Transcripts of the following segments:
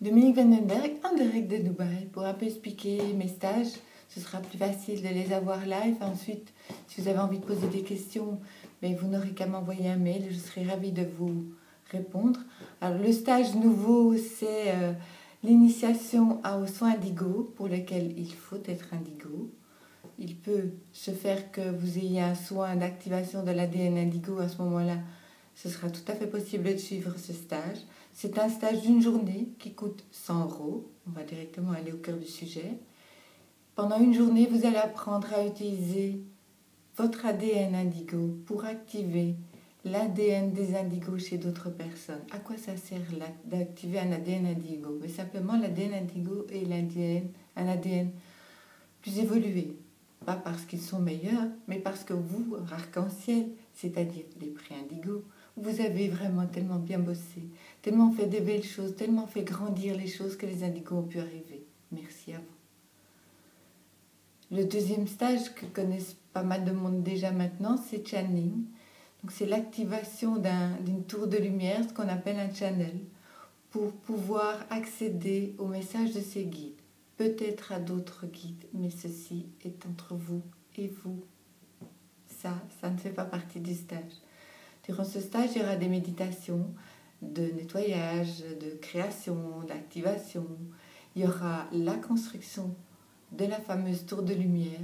Dominique Van den Berg, en direct de Dubaï, pour un peu expliquer mes stages. Ce sera plus facile de les avoir live. Ensuite, si vous avez envie de poser des questions, mais vous n'aurez qu'à m'envoyer un mail. Je serai ravie de vous répondre. Alors, le stage nouveau, c'est l'initiation aux soins indigo, pour lequel il faut être indigo. Il peut se faire que vous ayez un soin d'activation de l'ADN indigo. À ce moment-là, ce sera tout à fait possible de suivre ce stage. C'est un stage d'une journée qui coûte 100 €. On va directement aller au cœur du sujet. Pendant une journée, vous allez apprendre à utiliser votre ADN indigo pour activer l'ADN des indigos chez d'autres personnes. À quoi ça sert d'activer un ADN indigo? Mais simplement, l'ADN indigo est un ADN plus évolué. Pas parce qu'ils sont meilleurs, mais parce que vous, arc-en-ciel, c'est-à-dire les pré-indigos, vous avez vraiment tellement bien bossé, tellement fait des belles choses, tellement fait grandir les choses que les indigos ont pu arriver. Merci à vous. Le deuxième stage que connaissent pas mal de monde déjà maintenant, c'est channeling. Donc c'est l'activation d'une tour de lumière, ce qu'on appelle un channel, pour pouvoir accéder au message de ces guides. Peut-être à d'autres guides, mais ceci est entre vous et vous. Ça ne fait pas partie du stage. Durant ce stage, il y aura des méditations de nettoyage, de création, d'activation. Il y aura la construction de la fameuse tour de lumière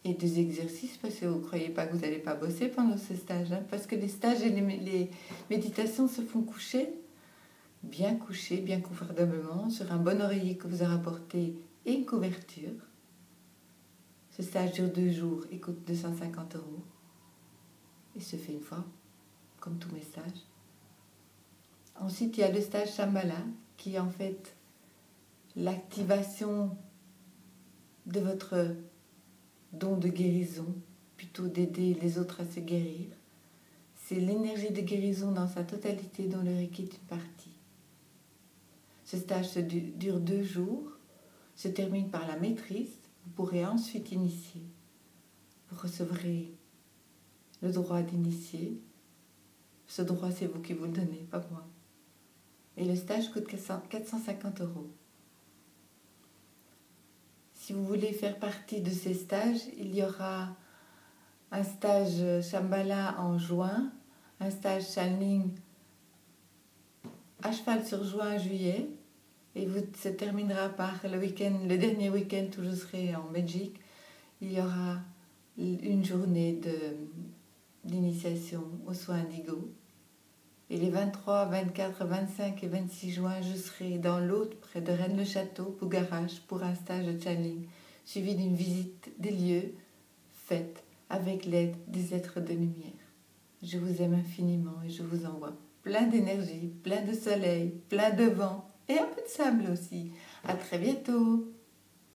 et des exercices, parce que vous ne croyez pas que vous n'allez pas bosser pendant ce stage, parce que les stages et les méditations se font coucher, bien confortablement, sur un bon oreiller que vous a rapporté et une couverture. Ce stage dure 2 jours et coûte 250 € et se fait une fois, comme tous mes stages. Ensuite, il y a le stage Shambhala, qui est en fait l'activation de votre don de guérison, plutôt d'aider les autres à se guérir. C'est l'énergie de guérison dans sa totalité dont le Reiki est une partie. Ce stage dure 2 jours, se termine par la maîtrise. Vous pourrez ensuite initier. Vous recevrez le droit d'initier. Ce droit, c'est vous qui vous le donnez, pas moi. Et le stage coûte 450 €. Si vous voulez faire partie de ces stages, il y aura un stage Shambhala en juin, un stage channeling à cheval sur juin, juillet, et se terminera par le dernier week-end où je serai en Belgique. Il y aura une journée d'initiation aux soins indigo. Et les 23, 24, 25 et 26 juin, je serai dans l'Aude, près de Rennes-le-Château, Bougarache, pour un stage de channeling, suivi d'une visite des lieux faite avec l'aide des êtres de lumière. Je vous aime infiniment et je vous envoie plein d'énergie, plein de soleil, plein de vent et un peu de sable aussi. À très bientôt.